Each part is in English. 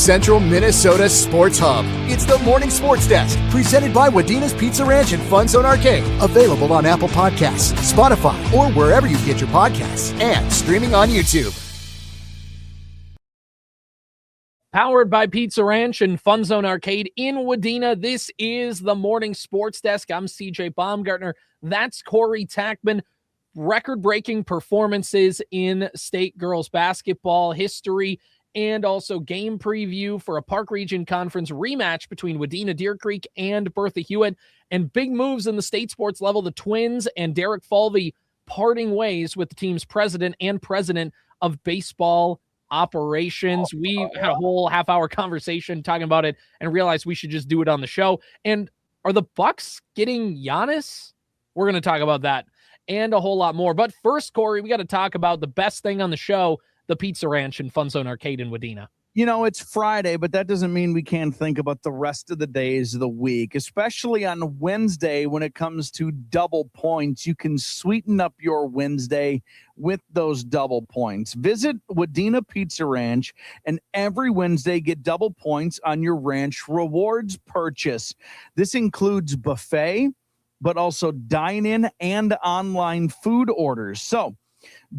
Central Minnesota Sports Hub. It's the Morning Sports Desk, presented by Wadena's Pizza Ranch and FunZone Arcade. Available on Apple Podcasts, Spotify, or wherever you get your podcasts, and streaming on YouTube. Powered by Pizza Ranch and FunZone Arcade in Wadena. This is the Morning Sports Desk. I'm CJ Baumgartner. That's Corey Tackman. Record-breaking performances in state girls basketball history, and also game preview for a Park Region Conference rematch between Wadena-Deer Creek and Bertha-Hewitt, and big moves in the state sports level. The Twins and Derek Falvey parting ways with the team's president and president of baseball operations. We had a whole half-hour conversation talking about it and realized we should just do it on the show. And are the Bucks getting Giannis? We're going to talk about that and a whole lot more. But first, Corey, we got to talk about the best thing on the show, the Pizza Ranch and FunZone Arcade in Wadena. You know, it's Friday, but that doesn't mean we can't think about the rest of the days of the week, especially on Wednesday when it comes to double points. You can sweeten up your Wednesday with those double points. Visit Wadena Pizza Ranch and every Wednesday get double points on your ranch rewards purchase. This includes buffet, but also dine-in and online food orders. So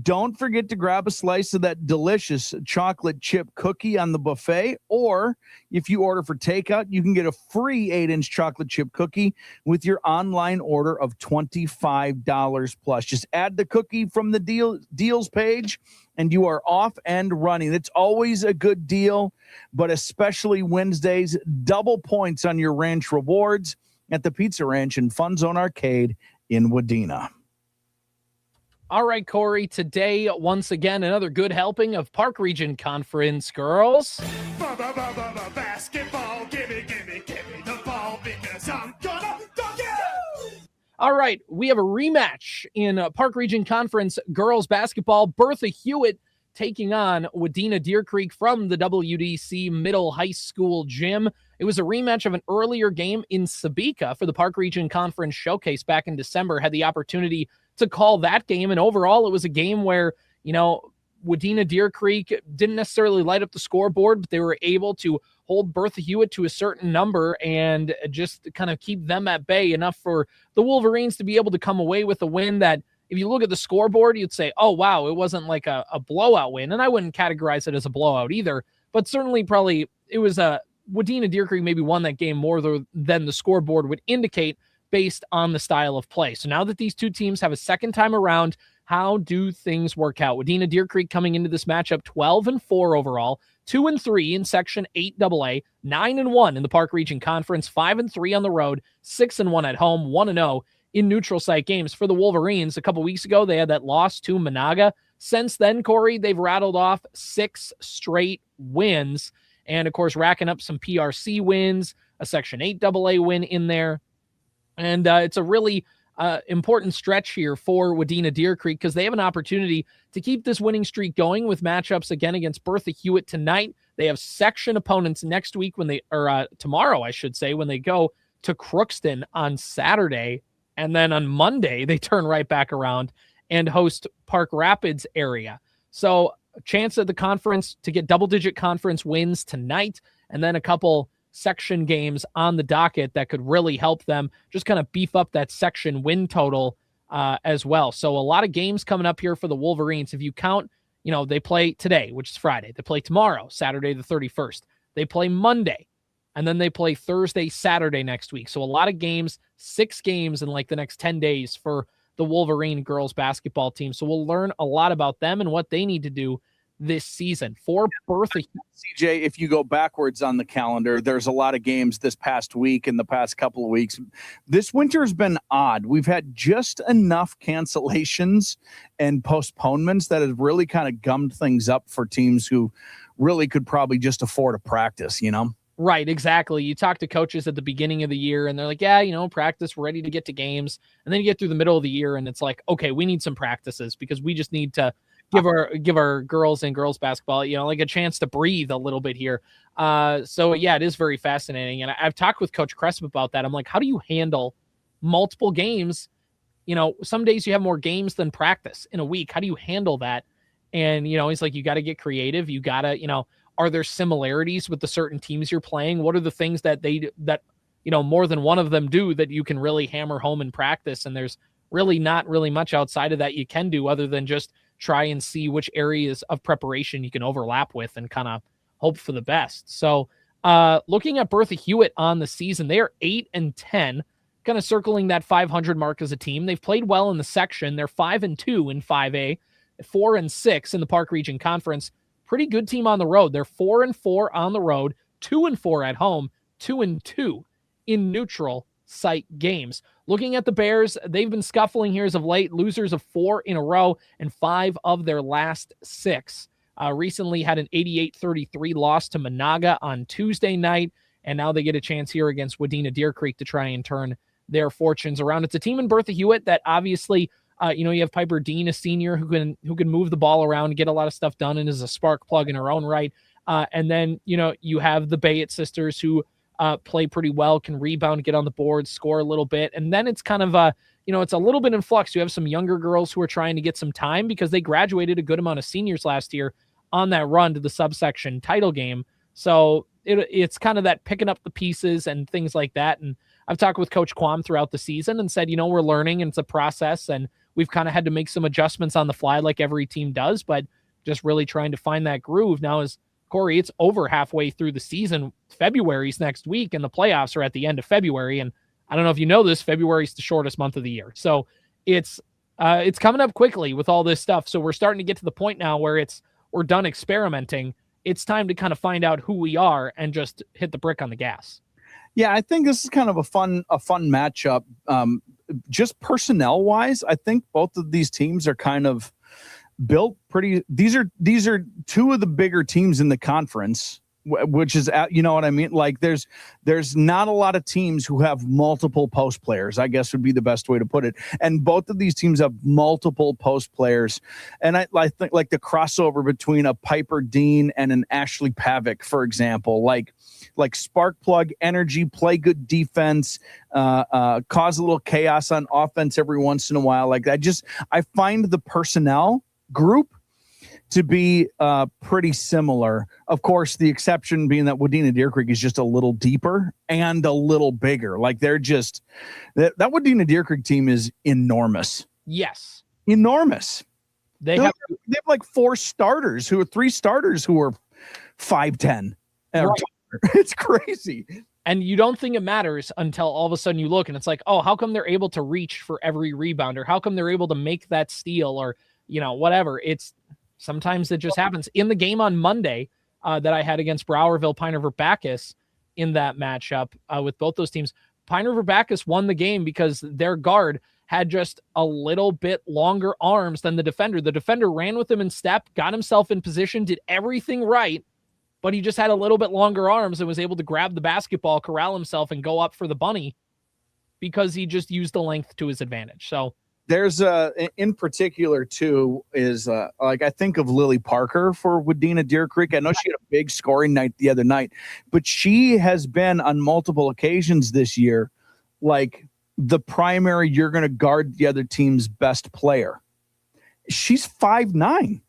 don't forget to grab a slice of that delicious chocolate chip cookie on the buffet, or if you order for takeout, you can get a free 8-inch chocolate chip cookie with your online order of $25 plus. Just add the cookie from the deals page, and you are off and running. It's always a good deal, but especially Wednesdays, double points on your ranch rewards at the Pizza Ranch and FunZone Arcade in Wadena. All right, Corey, today, once again, another good helping of Park Region Conference girls. Basketball, give me the ball because I'm gonna dunk it! All right, we have a rematch in Park Region Conference girls basketball. Bertha-Hewitt taking on Wadena-Deer Creek from the WDC Middle High School gym. It was a rematch of an earlier game in Sebeka for the Park Region Conference Showcase back in December. Had the opportunity to call that game, and overall it was a game where, you know, Wadena-Deer Creek didn't necessarily light up the scoreboard, but they were able to hold Bertha-Hewitt to a certain number and just kind of keep them at bay enough for the Wolverines to be able to come away with a win that, if you look at the scoreboard, you'd say, oh, wow, it wasn't like a blowout win. And I wouldn't categorize it as a blowout either, but certainly probably it was a Wadena-Deer Creek maybe won that game more than the scoreboard would indicate based on the style of play. So now that these two teams have a second time around, how do things work out? Wadena-Deer Creek coming into this matchup 12-4 overall, 2-3 in Section 8AA, 9-1 in the Park Region Conference, 5-3 on the road, 6-1 at home, 1-0 in neutral site games. For the Wolverines, a couple weeks ago, they had that loss to Monaga. Since then, Corey, they've rattled off 6 straight wins, and of course, racking up some PRC wins, a Section 8AA win in there. And it's a really important stretch here for Wadena-Deer Creek because they have an opportunity to keep this winning streak going with matchups again against Bertha-Hewitt tonight. They have section opponents next week tomorrow, I should say, when they go to Crookston on Saturday. And then on Monday, they turn right back around and host Park Rapids area. So a chance at the conference to get double-digit conference wins tonight, and then a couple section games on the docket that could really help them just kind of beef up that section win total as well. So a lot of games coming up here for the Wolverines. If you count, you know, they play today, which is Friday. They play tomorrow, Saturday the 31st. They play Monday, and then they play Thursday, Saturday next week. So a lot of games, 6 games in like the next 10 days for the Wolverine girls basketball team. So we'll learn a lot about them and what they need to do this season. For Bertha, CJ, if you go backwards on the calendar, there's a lot of games this past week and the past couple of weeks. This winter's been odd. We've had just enough cancellations and postponements that have really kind of gummed things up for teams who really could probably just afford a practice, you know? Right, exactly. You talk to coaches at the beginning of the year and they're like, yeah, you know, practice, we're ready to get to games. And then you get through the middle of the year and it's like, okay, we need some practices because we just need to give our girls and girls basketball, you know, like a chance to breathe a little bit here. So yeah, it is very fascinating. And I've talked with Coach Cresp about that. I'm like, how do you handle multiple games? You know, some days you have more games than practice in a week. How do you handle that? And, you know, he's like, you got to get creative. You got to, you know, Are there similarities with the certain teams you're playing? What are the things that more than one of them do that you can really hammer home in practice? And there's really not really much outside of that you can do other than just try and see which areas of preparation you can overlap with and kind of hope for the best. So looking at Bertha-Hewitt on the season, they are 8-10, kind of circling that 500 mark as a team. They've played well in the section. They're 5-2 in 5A, 4-6 in the Park Region Conference. Pretty good team on the road. They're 4-4 on the road, 2-4 at home, 2-2 in neutral site games. Looking at the Bears, they've been scuffling here as of late, losers of 4 in a row and 5 of their last 6. Recently had an 88-33 loss to Monaga on Tuesday night, and now they get a chance here against Wadena-Deer Creek to try and turn their fortunes around. It's a team in Bertha-Hewitt that obviously, you have Piper Dean, a senior who can move the ball around, get a lot of stuff done, and is a spark plug in her own right. And then, you have the Bayett sisters who play pretty well, can rebound, get on the board, score a little bit. And then it's kind of it's a little bit in flux. You have some younger girls who are trying to get some time because they graduated a good amount of seniors last year on that run to the subsection title game. So it's kind of that picking up the pieces and things like that. And I've talked with Coach Quam throughout the season and said, we're learning and it's a process and we've kind of had to make some adjustments on the fly like every team does, but just really trying to find that groove. Now, as Corey, it's over halfway through the season. February's next week and the playoffs are at the end of February. And I don't know if you know this, February's the shortest month of the year. So it's coming up quickly with all this stuff. So we're starting to get to the point now where we're done experimenting. It's time to kind of find out who we are and just hit the brick on the gas. Yeah, I think this is kind of a fun matchup. Just personnel wise, I think both of these teams are kind of built pretty. These are two of the bigger teams in the conference, which is, you know what I mean? Like there's not a lot of teams who have multiple post players, I guess would be the best way to put it. And both of these teams have multiple post players. And I think like the crossover between a Piper Dean and an Ashley Pavic, for example, like spark plug energy, play good defense, cause a little chaos on offense every once in a while. Like I find the personnel group to be pretty similar. Of course, the exception being that Wadena-Deer Creek is just a little deeper and a little bigger. Like they're just that Wadena-Deer Creek team is enormous. Yes. Enormous. They have like 3 starters who are 5'10". Right. It's crazy. And you don't think it matters until all of a sudden you look and it's like, oh, how come they're able to reach for every rebound, or how come they're able to make that steal, or whatever. Sometimes it just happens. In the game on Monday that I had against Browerville, Pine River Bacchus in that matchup with both those teams, Pine River Bacchus won the game because their guard had just a little bit longer arms than the defender. The defender ran with him in step, got himself in position, did everything right, but he just had a little bit longer arms and was able to grab the basketball, corral himself, and go up for the bunny because he just used the length to his advantage. So there's in particular too is like I think of Lily Parker for Wadena-Deer Creek. I know she had a big scoring night the other night, but she has been on multiple occasions this year like the primary, you're going to guard the other team's best player. She's 5'9".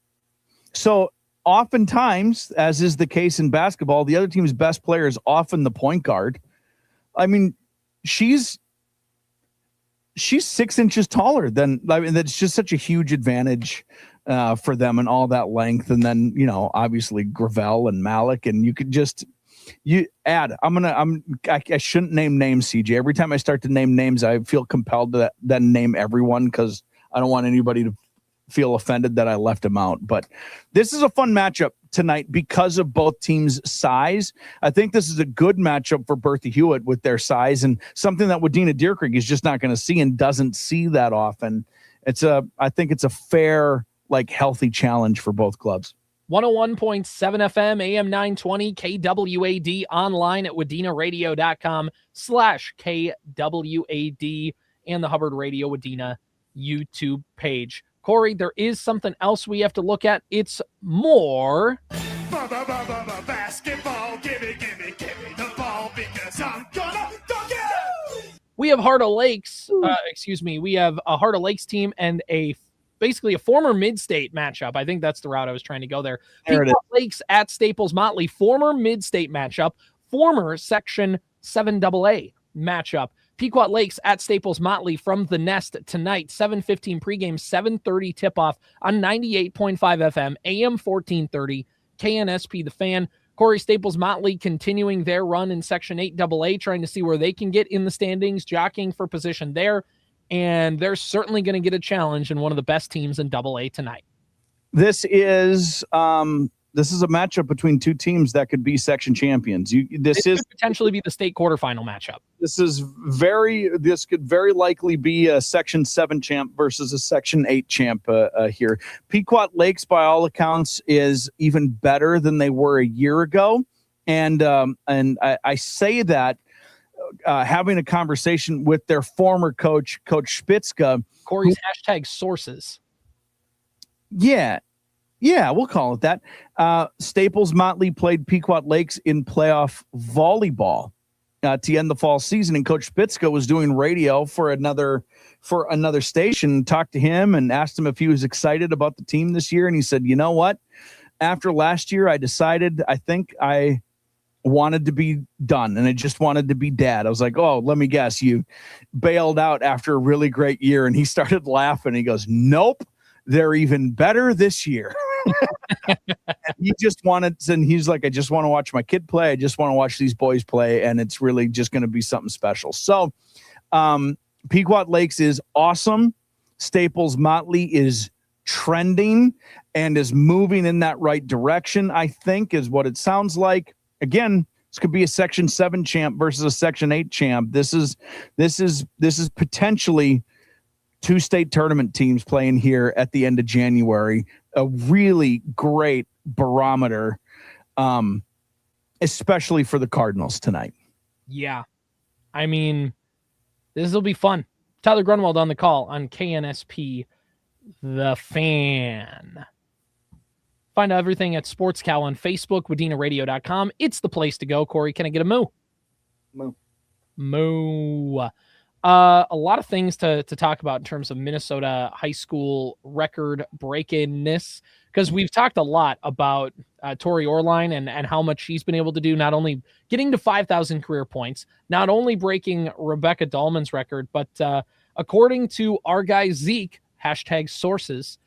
So oftentimes, as is the case in basketball, the other team's best player is often the point guard. I mean, she's 6 inches taller than, that's just such a huge advantage for them and all that length. And then, obviously Gravel and Malik, and you could just, I shouldn't name names, CJ. Every time I start to name names, I feel compelled to then name everyone because I don't want anybody to feel offended that I left them out. But this is a fun matchup tonight because of both teams' size. I think this is a good matchup for Bertha-Hewitt with their size, and something that Wadena-Deer Creek is just not going to see and doesn't see that often. I think it's a fair, healthy challenge for both clubs. 101.7 FM, AM920 KWAD, online at wadenaradio.com/KWAD, and the Hubbard Radio Wadena YouTube page. Corey, there is something else we have to look at. It's more basketball. Give me the ball because I'm gonna dunk it. We have Heart of Lakes. We have a Heart of Lakes team and a basically a former mid-state matchup. I think that's the route I was trying to go there. There it Pequot Lakes at Staples-Motley, former mid-state matchup, former Section 7AA matchup. Pequot Lakes at Staples-Motley from the Nest tonight, 7:15 pregame, 7:30 tip-off on 98.5 FM, AM1430 KNSP The Fan. Corey, Staples-Motley continuing their run in Section 8AA, trying to see where they can get in the standings, jockeying for position there, and they're certainly going to get a challenge in one of the best teams in AA tonight. This is a matchup between two teams that could be section champions. This could potentially be the state quarterfinal matchup. This could very likely be a Section 7 champ versus a Section 8 champ here. Pequot Lakes, by all accounts, is even better than they were a year ago, and I say that having a conversation with their former coach, Coach Spitzka. Corey's hashtag sources. Yeah, we'll call it that. Staples-Motley played Pequot Lakes in playoff volleyball to end the fall season, and Coach Spitzka was doing radio for another station. Talked to him and asked him if he was excited about the team this year, and he said, "You know what? After last year, I decided I think I wanted to be done, and I just wanted to be dad." I was like, "Oh, let me guess, you bailed out after a really great year?" And he started laughing. He goes, "Nope. They're even better this year." He just wanted, and he's like, "I just want to watch my kid play. I just want to watch these boys play, and it's really just going to be something special." So Pequot Lakes is awesome. Staples-Motley is trending and is moving in that right direction, I think, is what it sounds like. Again, this could be a Section 7 champ versus a Section 8 champ. This is potentially two state tournament teams playing here at the end of January. A really great barometer, especially for the Cardinals tonight. Yeah. I mean, this will be fun. Tyler Grunwald on the call on KNSP The Fan. Find out everything at Sports Cow on Facebook, WadenaRadio.com. It's the place to go. Corey, can I get a moo? Moo. A lot of things to talk about in terms of Minnesota high school record breakingness, because we've talked a lot about Tori Oehrlein and how much she's been able to do, not only getting to 5,000 career points, not only breaking Rebecca Dahlman's record, but according to our guy Zeke, hashtag sources,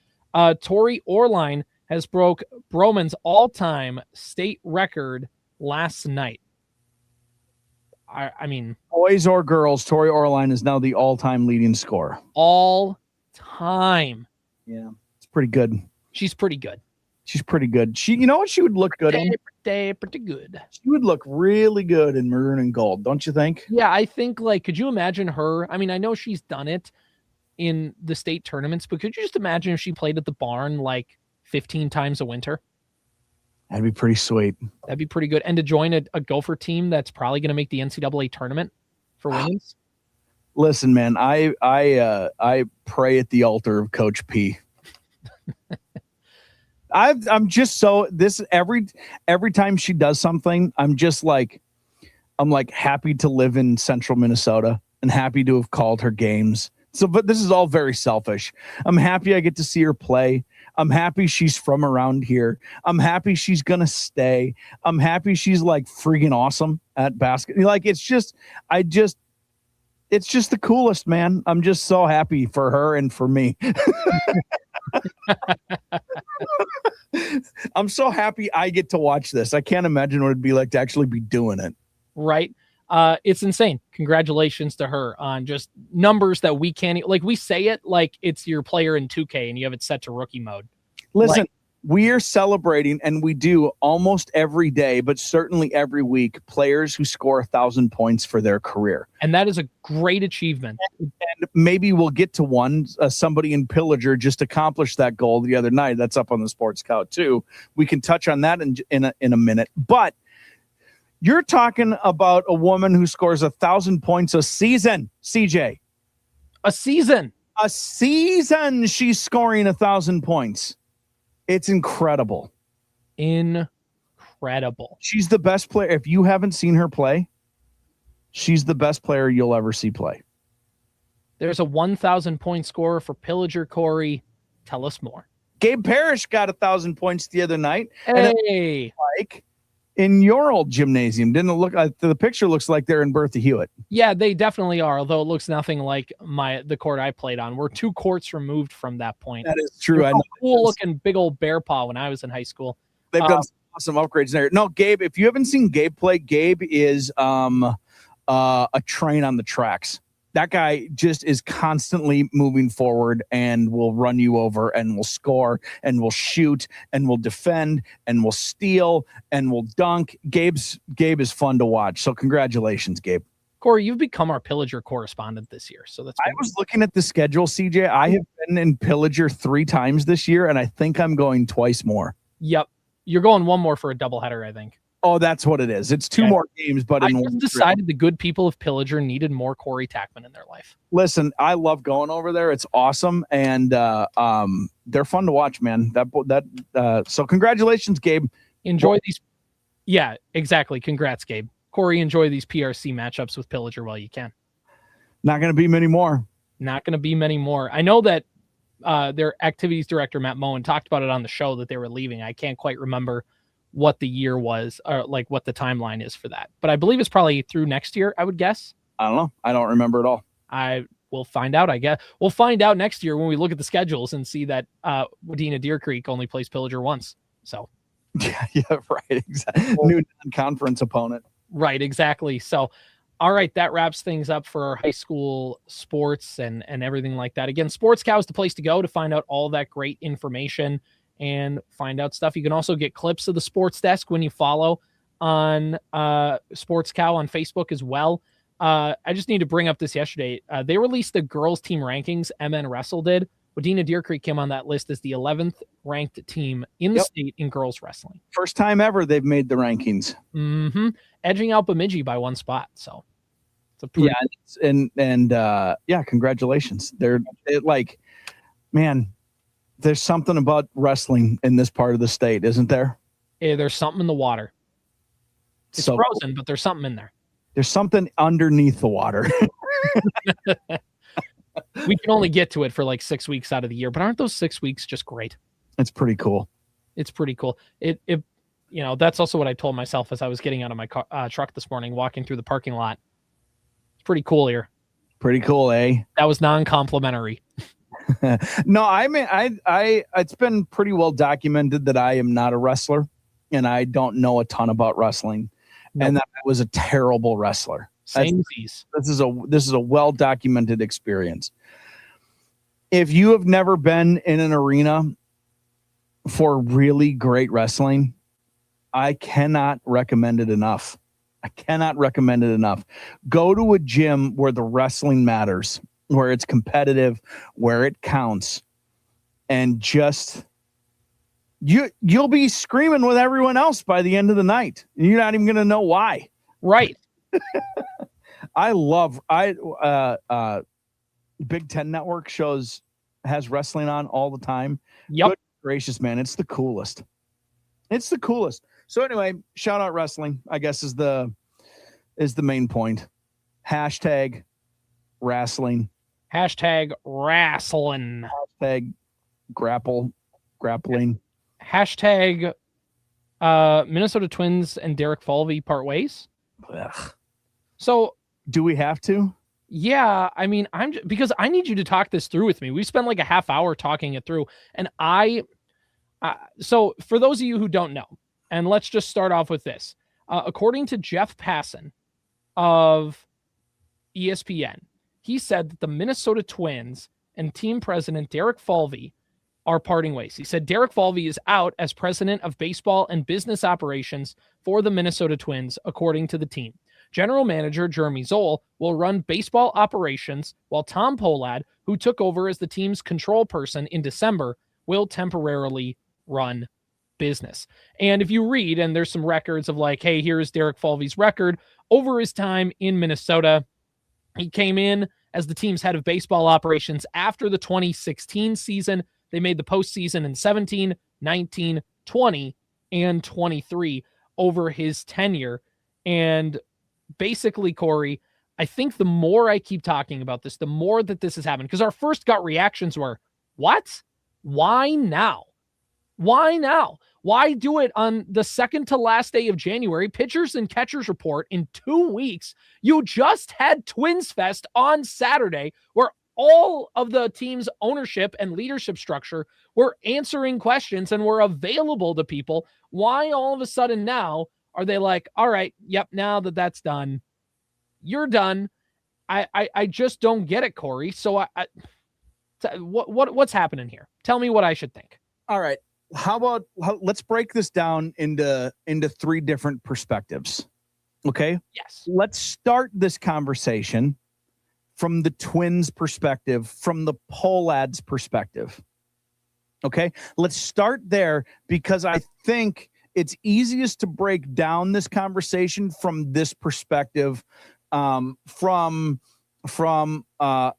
Tori Oehrlein has broke Broman's all-time state record last night. I mean, boys or girls, Tori Oehrlein is now the all-time leading scorer. All time. Yeah, it's pretty good. She's pretty good. She's pretty good. You know what she would look good in? Pretty good. She would look really good in maroon and gold, don't you think? Yeah, I think, like, could you imagine her? I mean, I know she's done it in the state tournaments, but could you just imagine if she played at the barn like 15 times a winter? That'd be pretty sweet. That'd be pretty good. And to join a Gopher team that's probably going to make the NCAA tournament for women's. Listen, man, I pray at the altar of Coach P. I'm just so this every time she does something, I'm happy to live in central Minnesota and happy to have called her games. So, but this is all very selfish. I'm happy I get to see her play. I'm happy she's from around here. I'm happy she's going to stay. I'm happy she's like freaking awesome at basketball. Like, it's just the coolest, man. I'm just so happy for her and for me. I'm so happy I get to watch this. I can't imagine what it'd be like to actually be doing it. Right. It's insane. Congratulations to her on just numbers that we can't, like, we say it like it's your player in 2K and you have it set to rookie mode. Listen, we are celebrating, and we do almost every day, but certainly every week, players who score 1,000 points for their career. And that is a great achievement. And maybe we'll get to one. Somebody in Pillager just accomplished that goal the other night. That's up on the Sports Scout too. We can touch on that in a minute. But you're talking about a woman who scores 1,000 points a season, CJ. A season. She's scoring 1,000 points. It's incredible. Incredible. She's the best player. If you haven't seen her play, she's the best player you'll ever see play. There's a 1,000 point scorer for Pillager, Corey. Tell us more. Gabe Parrish got 1,000 points the other night. Hey. Like in your old gymnasium. Didn't it look like the picture looks like they're in Bertha-Hewitt? Yeah, they definitely are, although it looks nothing like the court I played on. We're 2 courts removed from that point. That is true. I know. Cool looking big old bear paw when I was in high school. They've done some awesome upgrades there. No, Gabe, if you haven't seen Gabe play, Gabe is a train on the tracks. That guy just is constantly moving forward and will run you over and will score and will shoot and will defend and will steal and will dunk. Gabe is fun to watch. So congratulations, Gabe. Corey, you've become our Pillager correspondent this year. So that's I was looking at the schedule, CJ. I have been in Pillager 3 times this year, and I think I'm going twice more. Yep. You're going one more for a doubleheader, I think. Oh, that's what it is. It's 2 more games, but I just decided the good people of Pillager needed more Corey Tackman in their life. Listen, I love going over there. It's awesome, and they're fun to watch, man. So congratulations, Gabe. Enjoy these. Yeah, exactly. Congrats, Gabe. Corey, enjoy these PRC matchups with Pillager while you can. Not going to be many more. Not going to be many more. I know that their activities director, Matt Moen, talked about it on the show that they were leaving. I can't quite remember what the year was, or like what the timeline is for that. But I believe it's probably through next year, I would guess. I don't know. I don't remember at all. I will find out, I guess. We'll find out next year when we look at the schedules and see that Wadena-Deer Creek only plays Pillager once. So yeah, right. Exactly. New non-conference opponent. Right, exactly. So all right, that wraps things up for our high school sports and everything like that. Again, Sports Cow is the place to go to find out all that great information and find out stuff. You can also get clips of the Sports Desk when you follow on Sports Cow on Facebook as well. I just need to bring up this yesterday. They released the girls team rankings. MN Wrestle did. Wadena-Deer Creek came on that list as the 11th ranked team in the state in girls wrestling. First time ever they've made the rankings. Mm-hmm. Edging out Bemidji by 1 spot. So it's a pretty congratulations. Man, there's something about wrestling in this part of the state, isn't there? Yeah, there's something in the water. It's so frozen, but there's something in there. There's something underneath the water. We can only get to it for like 6 weeks out of the year, but aren't those 6 weeks just great? It's pretty cool. It's pretty cool. It that's also what I told myself as I was getting out of my truck this morning, walking through the parking lot. It's pretty cool here. Pretty cool, eh? That was non-complimentary. No, I mean, I it's been pretty well documented that I am not a wrestler and I don't know a ton about wrestling. Nope. And that I was a terrible wrestler. Samesies. This is a well documented experience. If you have never been in an arena for really great wrestling, I cannot recommend it enough. Go to a gym where the wrestling matters, where it's competitive, where it counts, and just you'll be screaming with everyone else by the end of the night. And you're not even going to know why. Right. Big Ten Network has wrestling on all the time. Yep. Good gracious, man. It's the coolest. So anyway, shout out wrestling, I guess is the main point. Hashtag wrestling. Hashtag wrestling. Hashtag grappling. Hashtag Minnesota Twins and Derek Falvey part ways. Ugh. So do we have to? Yeah, I mean, because I need you to talk this through with me. We spent like a half hour talking it through, and so for those of you who don't know, and let's just start off with this. According to Jeff Passan of ESPN, he said that the Minnesota Twins and team president Derek Falvey are parting ways. He said Derek Falvey is out as president of baseball and business operations for the Minnesota Twins, according to the team. General manager Jeremy Zoll will run baseball operations, while Tom Pohlad, who took over as the team's control person in December, will temporarily run business. And if you read, and there's some records of like, hey, here's Derek Falvey's record over his time in Minnesota. He came in as the team's head of baseball operations after the 2016 season. They made the postseason in 17, 19, 20, and 23 over his tenure. And basically, Corey, I think the more I keep talking about this, the more that this has happened, because our first gut reactions were, what? Why now? Why now? Why do it on the second to last day of January? Pitchers and catchers report in 2 weeks. You just had Twins Fest on Saturday, where all of the team's ownership and leadership structure were answering questions and were available to people. Why all of a sudden now are they like, all right, yep, now that that's done, you're done. I just don't get it, Corey. So what's happening here? Tell me what I should think. All right. Let's break this down into 3 different perspectives. Okay. Yes. Let's start this conversation from the Twins' perspective, from the Pollad's perspective. Okay. Let's start there because I think it's easiest to break down this conversation from this perspective, from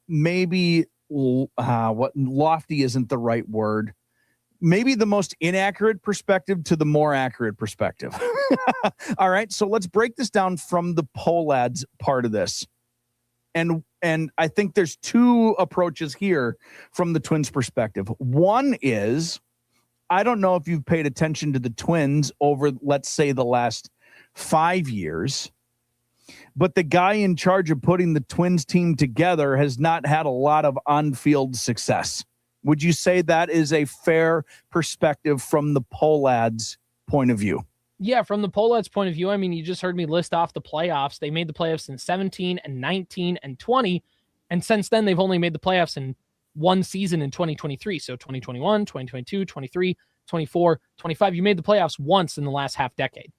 maybe what lofty isn't the right word. Maybe the most inaccurate perspective to the more accurate perspective. All right. So let's break this down from the Pollad's part of this. And I think there's 2 approaches here from the Twins' perspective. One is, I don't know if you've paid attention to the Twins over, let's say, the last 5 years, but the guy in charge of putting the Twins team together has not had a lot of on-field success. Would you say that is a fair perspective from the Pollad's point of view? Yeah, from the Pollad's point of view, I mean, you just heard me list off the playoffs. They made the playoffs in 17 and 19 and 20. And since then, they've only made the playoffs in one season in 2023. So 2021, 2022, 23, 24, 25. You made the playoffs once in the last half decade.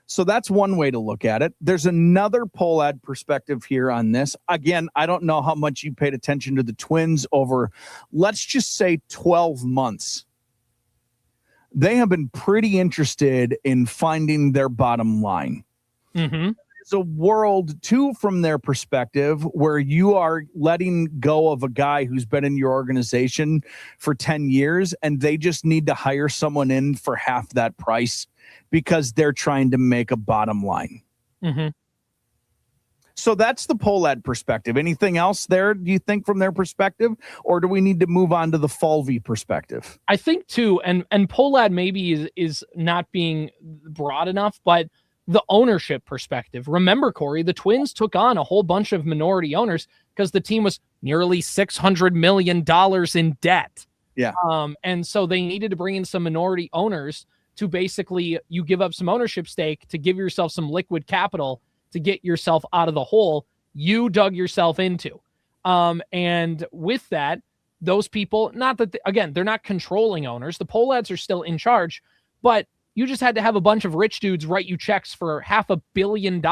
So that's one way to look at it. There's another Pollad perspective here on this. Again, I don't know how much you paid attention to the Twins over, let's just say 12 months. They have been pretty interested in finding their bottom line. Mm-hmm. It's a world, too, from their perspective, where you are letting go of a guy who's been in your organization for 10 years, and they just need to hire someone in for half that price because they're trying to make a bottom line. Mm-hmm. So that's the Pollad perspective. Anything else there, do you think, from their perspective? Or do we need to move on to the Falvey perspective? I think, too, and Pollad maybe is not being broad enough, but the ownership perspective. Remember, Corey, the Twins took on a whole bunch of minority owners because the team was nearly $600 million in debt. Yeah. And so they needed to bring in some minority owners to basically, you give up some ownership stake to give yourself some liquid capital to get yourself out of the hole you dug yourself into. And with that, those people, not that, again, they're not controlling owners. The Pollads are still in charge, but you just had to have a bunch of rich dudes write you checks for $500 million.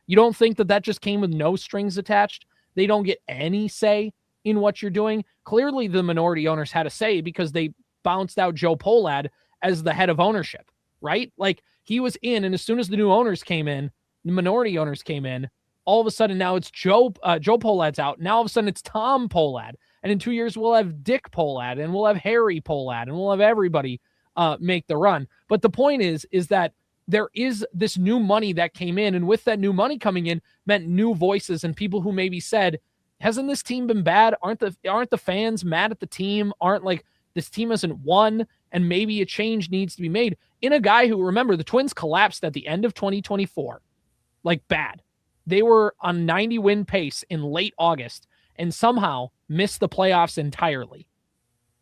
You don't think that just came with no strings attached? They don't get any say in what you're doing. Clearly, the minority owners had a say because they bounced out Joe Pollad as the head of ownership, right? Like, he was in, and as soon as the new owners came in, the minority owners came in, all of a sudden now it's Joe Pollad's out. Now all of a sudden it's Tom Pollad. And in 2 years, we'll have Dick Pollad, and we'll have Harry Pollad, and we'll have everybody make the run. But the point is that there is this new money that came in, and with that new money coming in meant new voices and people who maybe said, hasn't this team been bad? Aren't the fans mad at the team? Aren't, like, this team hasn't won, and maybe a change needs to be made in a guy who, remember, the Twins collapsed at the end of 2024. Like, bad. They were on 90 win pace in late August and somehow missed the playoffs entirely.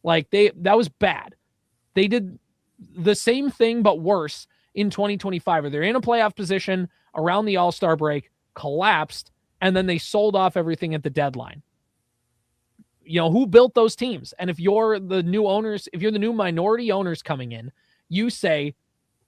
Like, that was bad. They did the same thing, but worse in 2025, where they're in a playoff position around the All-Star break, collapsed, and then they sold off everything at the deadline. You know, who built those teams? And if you're the new owners, if you're the new minority owners coming in, you say,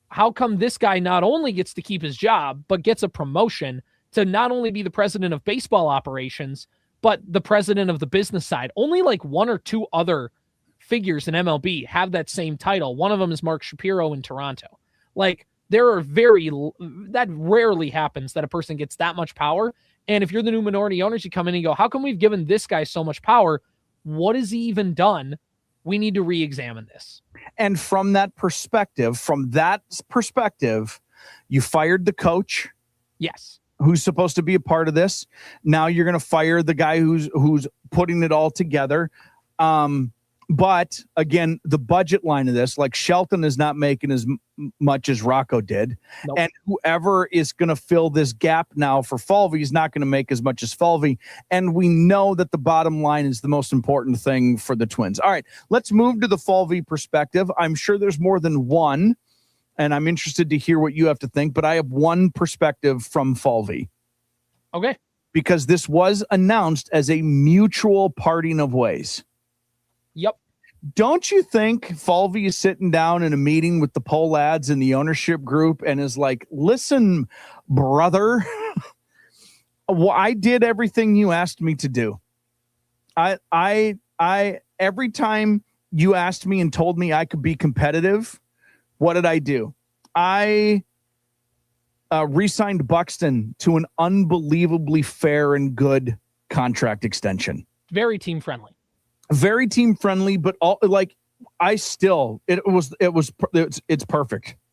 how come this guy not only gets to keep his job, but gets a promotion to not only be the president of baseball operations, but the president of the business side? Only like 1 or 2 other figures in MLB have that same title. One of them is Mark Shapiro in Toronto. Like, that rarely happens that a person gets that much power. And if you're the new minority owners, you come in and go, how come we've given this guy so much power? What has he even done? We need to re-examine this. And from that perspective, you fired the coach. Yes. Who's supposed to be a part of this. Now you're going to fire the guy who's putting it all together. But again, the budget line of this, like Shelton is not making as much as Rocco did. Nope. And whoever is going to fill this gap now for Falvey is not going to make as much as Falvey. And we know that the bottom line is the most important thing for the Twins. All right, let's move to the Falvey perspective. I'm sure there's more than one, and I'm interested to hear what you have to think, but I have one perspective from Falvey. Okay. Because this was announced as a mutual parting of ways. Yep. Don't you think Falvey is sitting down in a meeting with the pole lads in the ownership group and is like, listen, brother, well, I did everything you asked me to do. I every time you asked me and told me I could be competitive, what did I do? I re-signed Buxton to an unbelievably fair and good contract extension. Very team friendly. Very team friendly, but all like it's perfect.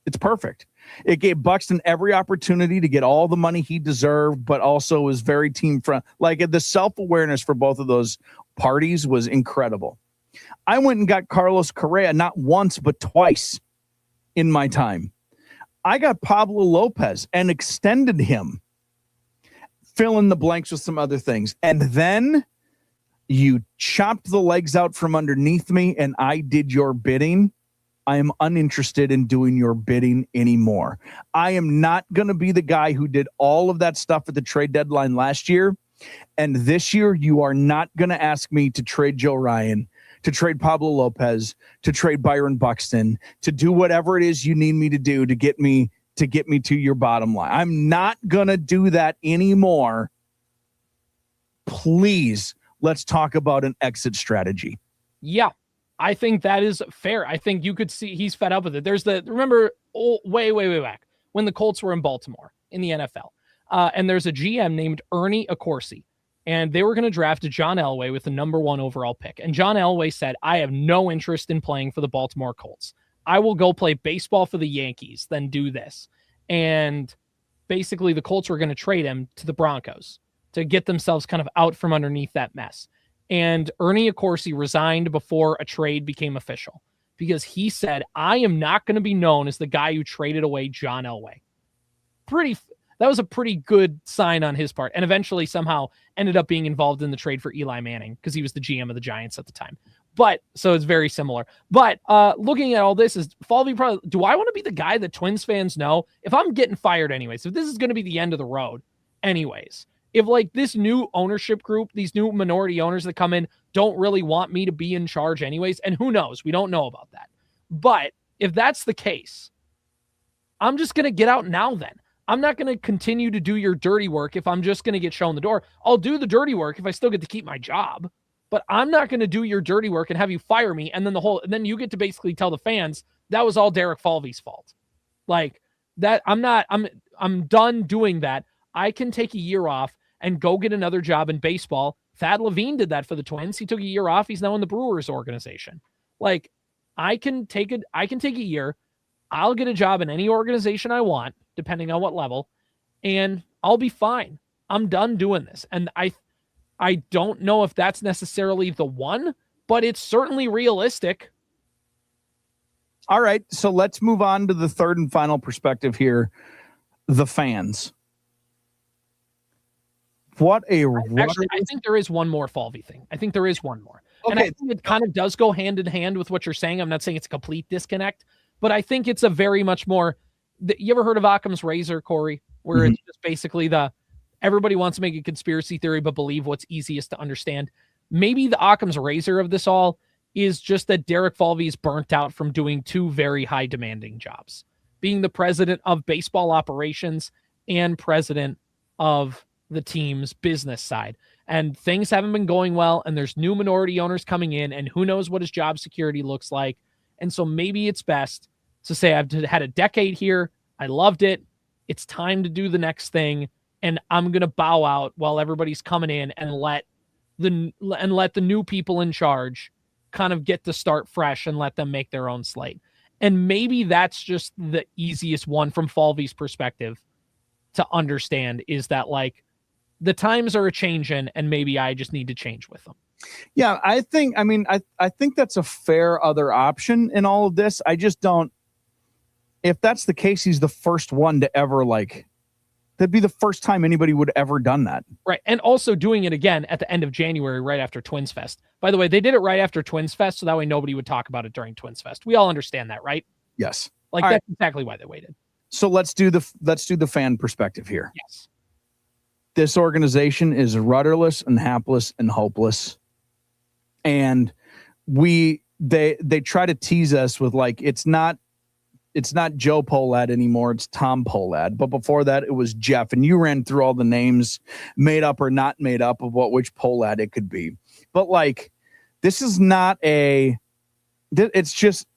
It's perfect. It gave Buxton every opportunity to get all the money he deserved, but also was very team friendly. Like the self-awareness for both of those parties was incredible. I went and got Carlos Correa not once, but twice in my time. I got Pablo Lopez and extended him. Fill in the blanks with some other things. And then you chopped the legs out from underneath me and I did your bidding. I am uninterested in doing your bidding anymore. I am not going to be the guy who did all of that stuff at the trade deadline last year. And this year, you are not going to ask me to trade Joe Ryan, to trade Pablo Lopez, to trade Byron Buxton, to do whatever it is you need me to do to get me to your bottom line. I'm not going to do that anymore. Please, let's talk about an exit strategy. Yeah, I think that is fair. I think you could see he's fed up with it. Remember way back when the Colts were in Baltimore in the NFL. And there's a GM named Ernie Accorsi, and they were going to draft John Elway with the number 1 overall pick. And John Elway said, I have no interest in playing for the Baltimore Colts. I will go play baseball for the Yankees, then do this. And basically the Colts were going to trade him to the Broncos to get themselves kind of out from underneath that mess. And Ernie Accorsi resigned before a trade became official because he said, I am not going to be known as the guy who traded away John Elway. That was a pretty good sign on his part, and eventually somehow ended up being involved in the trade for Eli Manning because he was the GM of the Giants at the time. But so it's very similar. But looking at all this is Falvey probably, do I want to be the guy that Twins fans know? If I'm getting fired anyways, if this is going to be the end of the road anyways, if like this new ownership group, these new minority owners that come in don't really want me to be in charge anyways, and who knows, we don't know about that. But if that's the case, I'm just going to get out now then. I'm not going to continue to do your dirty work if I'm just going to get shown the door. I'll do the dirty work if I still get to keep my job, but I'm not going to do your dirty work and have you fire me. And then you get to basically tell the fans that was all Derek Falvey's fault. Like that. I'm done doing that. I can take a year off and go get another job in baseball. Thad Levine did that for the Twins. He took a year off. He's now in the Brewers organization. Like I can take a year. I'll get a job in any organization I want, depending on what level, and I'll be fine. I'm done doing this. And I don't know if that's necessarily the one, but it's certainly realistic. All right, so let's move on to the third and final perspective here, the fans. Actually, I think there is one more Falvey thing. I think there is one more. Okay. And I think it kind of does go hand in hand with what you're saying. I'm not saying it's a complete disconnect, but I think it's a very much more, you ever heard of Occam's razor, Corey, where it's just basically everybody wants to make a conspiracy theory, but believe what's easiest to understand. Maybe the Occam's razor of this all is just that Derek Falvey is burnt out from doing 2 very high demanding jobs, being the president of baseball operations and president of the team's business side. And things haven't been going well, and there's new minority owners coming in, and who knows what his job security looks like. And so maybe it's best to say, I've had a decade here. I loved it. It's time to do the next thing. And I'm going to bow out while everybody's coming in and let the new people in charge kind of get to start fresh and let them make their own slate. And maybe that's just the easiest one from Falvey's perspective to understand, is that like the times are a changing and maybe I just need to change with them. Yeah, I think that's a fair other option in all of this. I just don't. If that's the case, he's the first one to ever that'd be the first time anybody would ever done that. Right. And also doing it again at the end of January, right after Twins Fest. By the way, they did it right after Twins Fest, so that way nobody would talk about it during Twins Fest. We all understand that, right? Yes. That's exactly why they waited. So let's do the fan perspective here. Yes. This organization is rudderless and hapless and hopeless. And they try to tease us with it's not Joe Pohlad anymore. It's Tom Pohlad. But before that, it was Jeff. And you ran through all the names, made up or not made up, of which Pohlad it could be. But this is not it's just,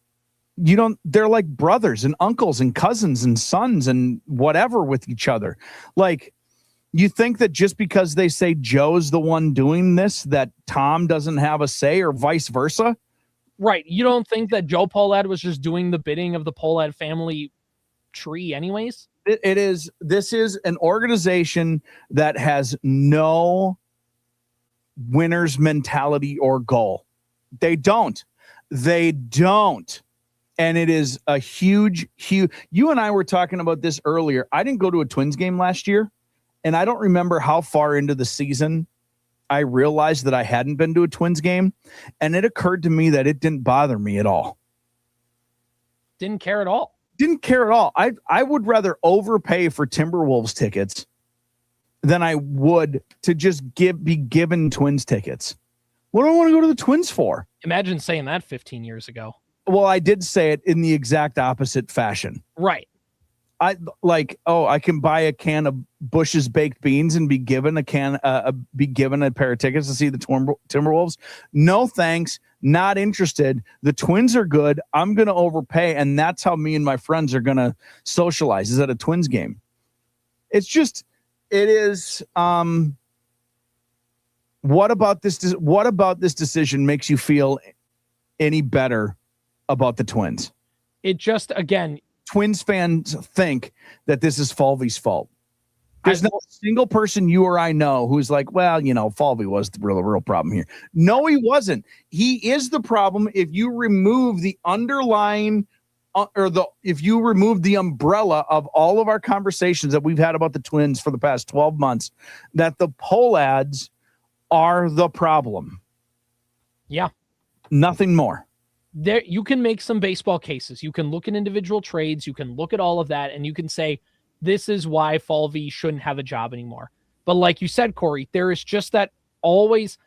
they're like brothers and uncles and cousins and sons and whatever with each other. You think that just because they say Joe's the one doing this, that Tom doesn't have a say, or vice versa? Right. You don't think that Joe Pohlad was just doing the bidding of the Pohlad family tree anyways? This is an organization that has no winner's mentality or goal. They don't. And it is a huge, you and I were talking about this earlier. I didn't go to a Twins game last year, and I don't remember how far into the season I realized that I hadn't been to a Twins game, and it occurred to me that it didn't bother me at all. Didn't care at all. I would rather overpay for Timberwolves tickets than I would to just be given Twins tickets. What do I want to go to the Twins for? Imagine saying that 15 years ago. Well, I did say it in the exact opposite fashion. Right. I can buy a can of Bush's baked beans and be given a pair of tickets to see the Timberwolves. No, thanks. Not interested. The Twins are good. I'm going to overpay. And that's how me and my friends are going to socialize, is at a Twins game. It is. What about this decision makes you feel any better about the Twins? It just, again, Twins fans think that this is Falvey's fault. There's not a single person you or I know who's like, well, Falvey was the real problem here. No, he wasn't. He is the problem if you remove the underlying if you remove the umbrella of all of our conversations that we've had about the Twins for the past 12 months, that the Pohlads are the problem. Yeah. Nothing more. There, you can make some baseball cases. You can look at individual trades. You can look at all of that, and you can say, this is why Falvey shouldn't have a job anymore. But like you said, Corey, there is just that always,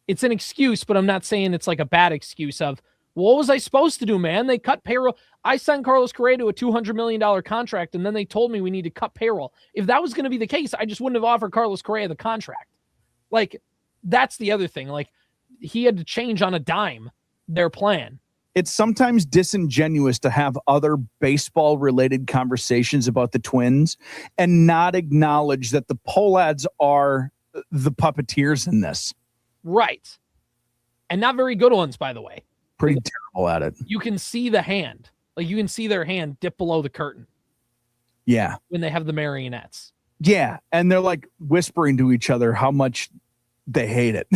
it's an excuse, but I'm not saying it's like a bad excuse of, what was I supposed to do, man? They cut payroll. I signed Carlos Correa to a $200 million contract, and then they told me we need to cut payroll. If that was going to be the case, I just wouldn't have offered Carlos Correa the contract. That's the other thing. He had to change on a dime their plan. It's sometimes disingenuous to have other baseball related conversations about the Twins and not acknowledge that the Pohlads are the puppeteers in this. Right. And not very good ones, by the way. Pretty terrible at it. You can see the hand. You can see their hand dip below the curtain. Yeah. When they have the marionettes. Yeah. And they're whispering to each other how much they hate it.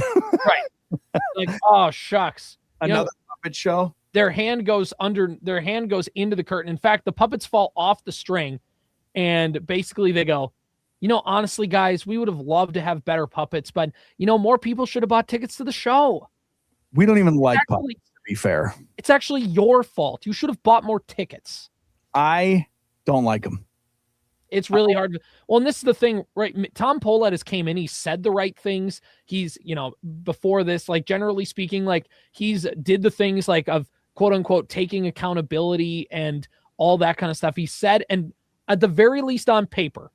Right. Oh, shucks. Another puppet show. Their hand goes into the curtain. In fact, the puppets fall off the string, and basically they go, honestly, guys, we would have loved to have better puppets, but more people should have bought tickets to the show. We don't even like puppets, to be fair. It's actually your fault. You should have bought more tickets. I don't like them. It's really hard. Well, and this is the thing, right? Tom Pohlad has came in. He said the right things. He's, before this, generally speaking, he's did the things of quote unquote taking accountability and all that kind of stuff. He said, and at the very least on paper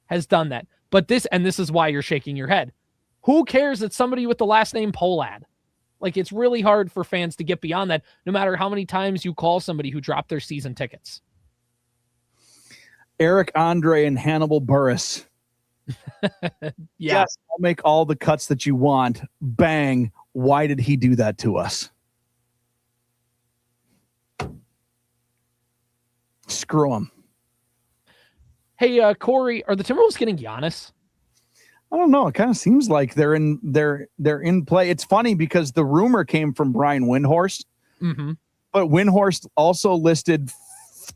has done that. But this is why you're shaking your head. Who cares that somebody with the last name Pohlad? It's really hard for fans to get beyond that, no matter how many times you call somebody who dropped their season tickets. Eric Andre and Hannibal Buress. Yeah. Yes, I'll make all the cuts that you want. Bang. Why did he do that to us? Screw him. Hey, Corey, are the Timberwolves getting Giannis? I don't know. It kind of seems like they're in play. It's funny because the rumor came from Brian Windhorst, but Windhorst also listed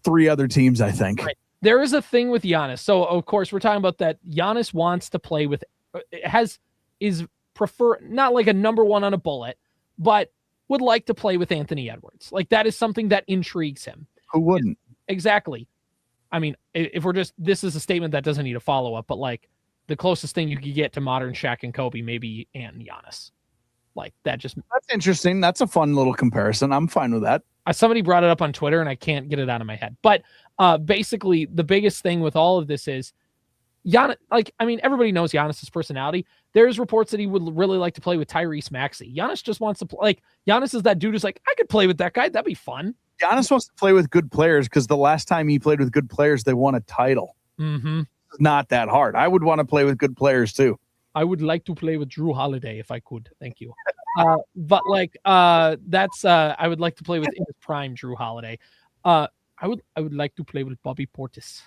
3 other teams, I think. Right. There is a thing with Giannis. So, of course, we're talking about that Giannis wants to play with, prefer not like a number one on a bullet, but would like to play with Anthony Edwards. Like, that is something that intrigues him. Who wouldn't? Exactly. I mean, if we're just, this is a statement that doesn't need a follow-up, but like the closest thing you could get to modern Shaq and Kobe, maybe Ant and Giannis. Like that just... That's interesting. That's a fun little comparison. I'm fine with that. Somebody brought it up on Twitter and I can't get it out of my head. But basically the biggest thing with all of this is Giannis, like, I mean, everybody knows Giannis's personality. There's reports that he would really like to play with Tyrese Maxey. Giannis just wants to play. Like, Giannis is that dude who's like, I could play with that guy. That'd be fun. Giannis wants to play with good players because the last time he played with good players, they won a title. It's not that hard. I would want to play with good players too. I would like to play with Drew Holiday if I could. Thank you. But like, that's I would like to play with in his prime Drew Holiday. I would like to play with Bobby Portis.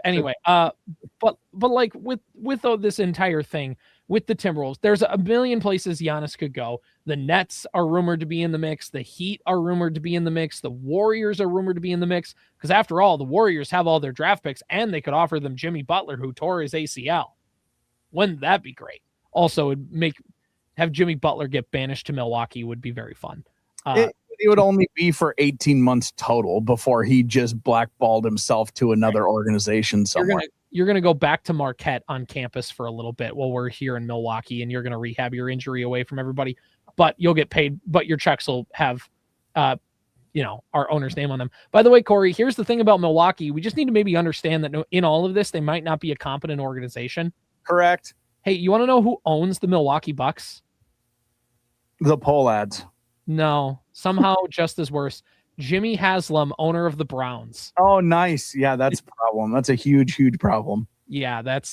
Anyway, but like with this entire thing with the Timberwolves, there's a million places Giannis could go. The Nets are rumored to be in the mix. The Heat are rumored to be in the mix. The Warriors are rumored to be in the mix because after all, the Warriors have all their draft picks and they could offer them Jimmy Butler, who tore his ACL. Wouldn't that be great? Also, have Jimmy Butler get banished to Milwaukee would be very fun. It would only be for 18 months total before he just blackballed himself to another organization somewhere. You're gonna go back to Marquette on campus for a little bit while we're here in Milwaukee, and you're gonna rehab your injury away from everybody. But you'll get paid. But your checks will have, our owner's name on them. By the way, Corey, here's the thing about Milwaukee. We just need to maybe understand that in all of this, they might not be a competent organization. Correct. Hey, you want to know who owns the Milwaukee Bucks? The Pohlads. No, somehow just as worse. Jimmy Haslam, owner of the Browns. Oh, nice. Yeah, that's a problem. That's a huge, huge problem. Yeah, that's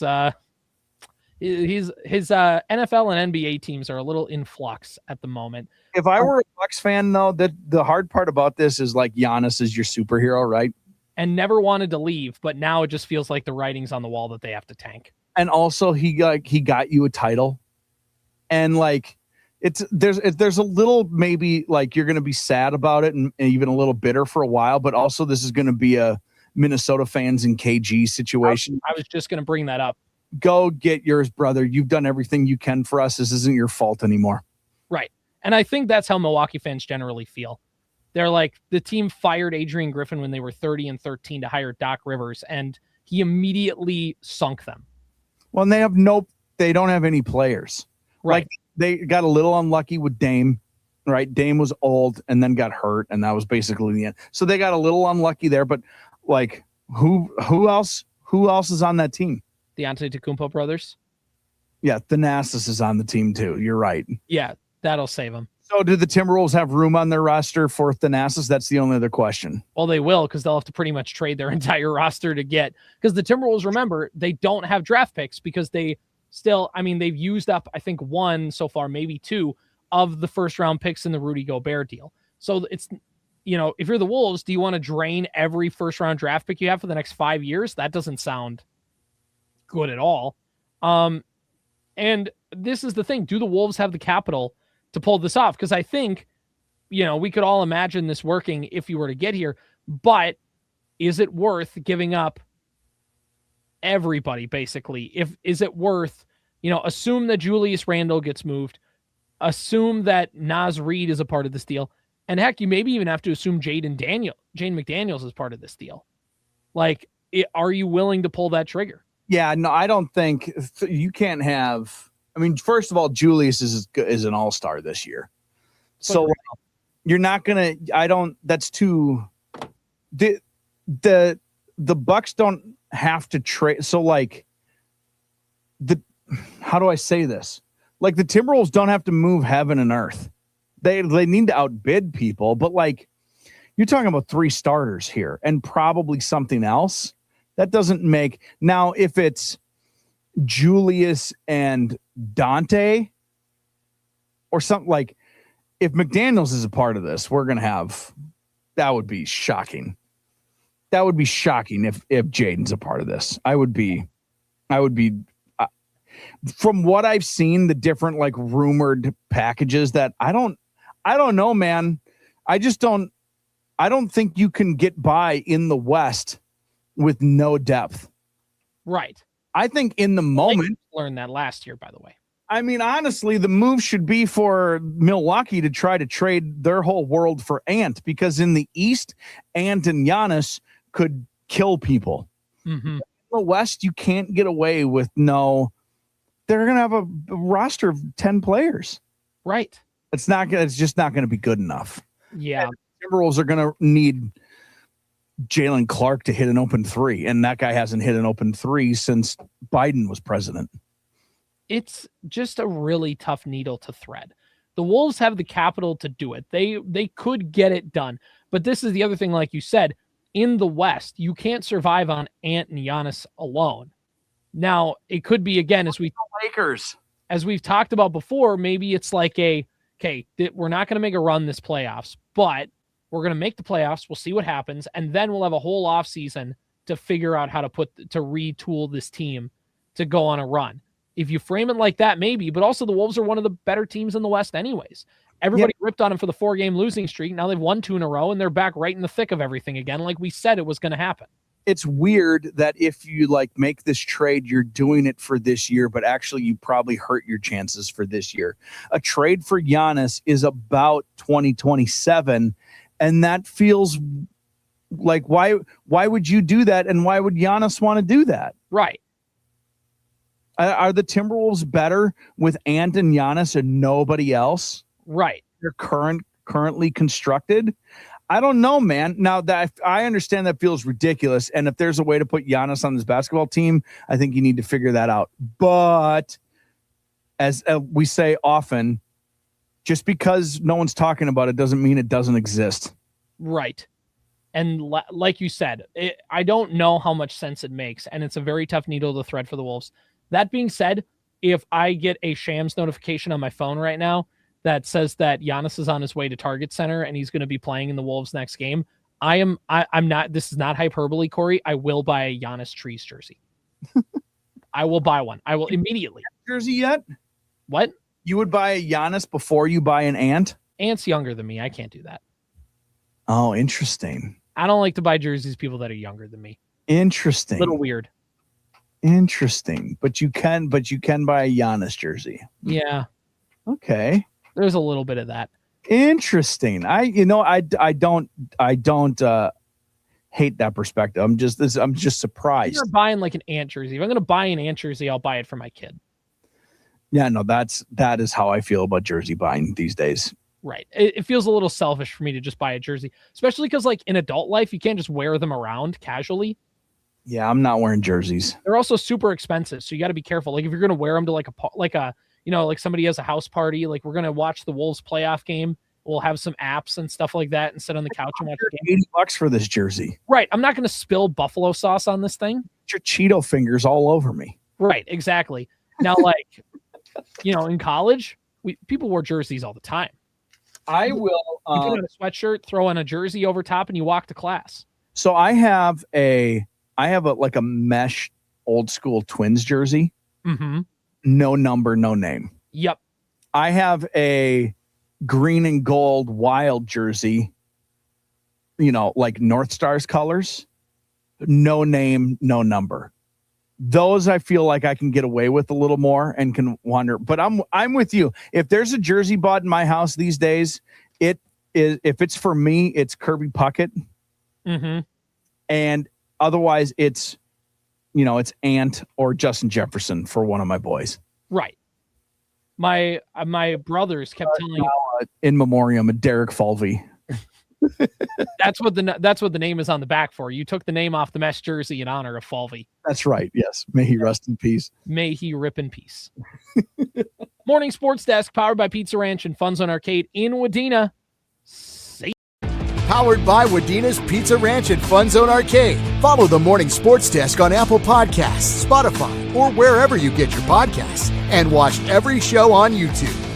his NFL and NBA teams are a little in flux at the moment. If I were a Bucks fan, though, the hard part about this is like Giannis is your superhero, right? And never wanted to leave, but now it just feels like the writing's on the wall that they have to tank. And also he got you a title, and like there's a little maybe like you're going to be sad about it and even a little bitter for a while, but also this is going to be a Minnesota fans in KG situation. I was just going to bring that up. Go get yours, brother. You've done everything you can for us. This isn't your fault anymore. Right. And I think that's how Milwaukee fans generally feel. They're like, the team fired Adrian Griffin when they were 30-13 to hire Doc Rivers, and he immediately sunk them. Well, and they don't have any players. Right. Like they got a little unlucky with Dame, right? Dame was old and then got hurt, and that was basically the end. So they got a little unlucky there, but like who else is on that team? The Antetokounmpo brothers. Yeah, Thanasis is on the team too. You're right. Yeah, that'll save them. So do the Timberwolves have room on their roster for Thanasis? That's the only other question. Well, they will, because they'll have to pretty much trade their entire roster to get, because the Timberwolves, remember, they don't have draft picks because they still, I mean, they've used up, I think, one so far, maybe two of the first round picks in the Rudy Gobert deal. So it's, if you're the Wolves, do you want to drain every first round draft pick you have for the next 5 years? That doesn't sound good at all. And this is the thing. Do the Wolves have the capital to pull this off? Because I think, we could all imagine this working if you were to get here, but is it worth giving up everybody, basically? Is it worth, assume that Julius Randle gets moved, assume that Naz Reid is a part of this deal, and heck, you maybe even have to assume Jane McDaniels is part of this deal. Like, are you willing to pull that trigger? Yeah, no, I don't think you can't have. I mean, first of all, Julius is an all-star this year, so you're not gonna. That's too. The Bucks don't have to trade. So like, how do I say this? Like the Timberwolves don't have to move heaven and earth. They need to outbid people, but like, you're talking about 3 starters here and probably something else. That doesn't make... Now, if it's Julius and Dante or something, like if McDaniels is a part of this, we're going to have... That would be shocking. That would be shocking if Jaden's a part of this. I would be from what I've seen, the different like rumored packages that I don't know, man. I don't think you can get by in the West with no depth. Right. I think in the moment, learned that last year, by the way. I mean, honestly, the move should be for Milwaukee to try to trade their whole world for Ant, because in the East, Ant and Giannis could kill people. Mm-hmm. In the West, you can't get away with no. They're going to have a roster of 10 players. Right. It's just not going to be good enough. Yeah. And Timberwolves are going to need Jalen Clark to hit an open three, and that guy hasn't hit an open three since Biden was president. It's just a really tough needle to thread. The Wolves have the capital to do it. They could get it done. But this is the other thing, like you said, in the West, you can't survive on Ant and Giannis alone. Now, it could be, again, as we've talked about before, maybe it's like we're not going to make a run this playoffs, but we're going to make the playoffs. We'll see what happens. And then we'll have a whole offseason to figure out how to retool this team to go on a run. If you frame it like that, maybe, but also the Wolves are one of the better teams in the West anyways. Everybody ripped on them for the 4-game losing streak. Now they've won 2 in a row, and they're back right in the thick of everything again, like we said it was going to happen. It's weird that if you like make this trade, you're doing it for this year, but actually you probably hurt your chances for this year. A trade for Giannis is about 2027, and that feels like why would you do that, and why would Giannis want to do that? Right. Are the Timberwolves better with Ant and Giannis and nobody else? Right. They're currently constructed. I don't know, man. Now that I understand that feels ridiculous, and if there's a way to put Giannis on this basketball team, I think you need to figure that out. But as we say often, just because no one's talking about it doesn't mean it doesn't exist. Right. And like you said, I don't know how much sense it makes, and it's a very tough needle to thread for the Wolves. That being said, if I get a Shams notification on my phone right now that says that Giannis is on his way to Target Center and he's going to be playing in the Wolves next game, I'm not, this is not hyperbole, Corey. I will buy a Giannis Trees jersey. I will buy one. I will immediately. Jersey yet? What? You would buy a Giannis before you buy an Ant? Ant's younger than me. I can't do that. Oh, interesting. I don't like to buy jerseys people that are younger than me. Interesting. A little weird. Interesting. But you can buy a Giannis jersey. Yeah. Okay. There's a little bit of that. Interesting. I don't hate that perspective. I'm just surprised. You're buying like an Ant jersey. If I'm going to buy an Ant jersey, I'll buy it for my kid. Yeah, no, that is how I feel about jersey buying these days. Right. It feels a little selfish for me to just buy a jersey, especially because like in adult life, you can't just wear them around casually. Yeah, I'm not wearing jerseys. They're also super expensive, so you got to be careful. Like if you're going to wear them to like somebody has a house party, like we're going to watch the Wolves playoff game, we'll have some apps and stuff like that and sit on the couch and watch the game. $80 for this jersey. Right. I'm not going to spill buffalo sauce on this thing. Get your Cheeto fingers all over me. Right. Exactly. Now, like, in college, people wore jerseys all the time. I will. You put on a sweatshirt, throw on a jersey over top, and you walk to class. So I have a mesh old school Twins jersey. Mm-hmm. No number, no name. Yep. I have a green and gold Wild jersey, like North Star's colors. No name, no number. Those I feel like I can get away with a little more and can wander. But I'm with you. If there's a jersey bought in my house these days, it is, if it's for me, it's Kirby Puckett. Mm-hmm. And otherwise it's Ant or Justin Jefferson for one of my boys. Right. My brothers kept telling in memoriam of Derek Falvey. That's what the name is on the back for. You took the name off the mesh jersey in honor of Falvey. That's right. Yes. May he rest in peace. May he rip in peace. Morning Sports Desk powered by Pizza Ranch and FunZone Arcade in Wadena. Powered by Wadena's Pizza Ranch and FunZone Arcade. Follow the Morning Sports Desk on Apple Podcasts, Spotify, or wherever you get your podcasts. And watch every show on YouTube.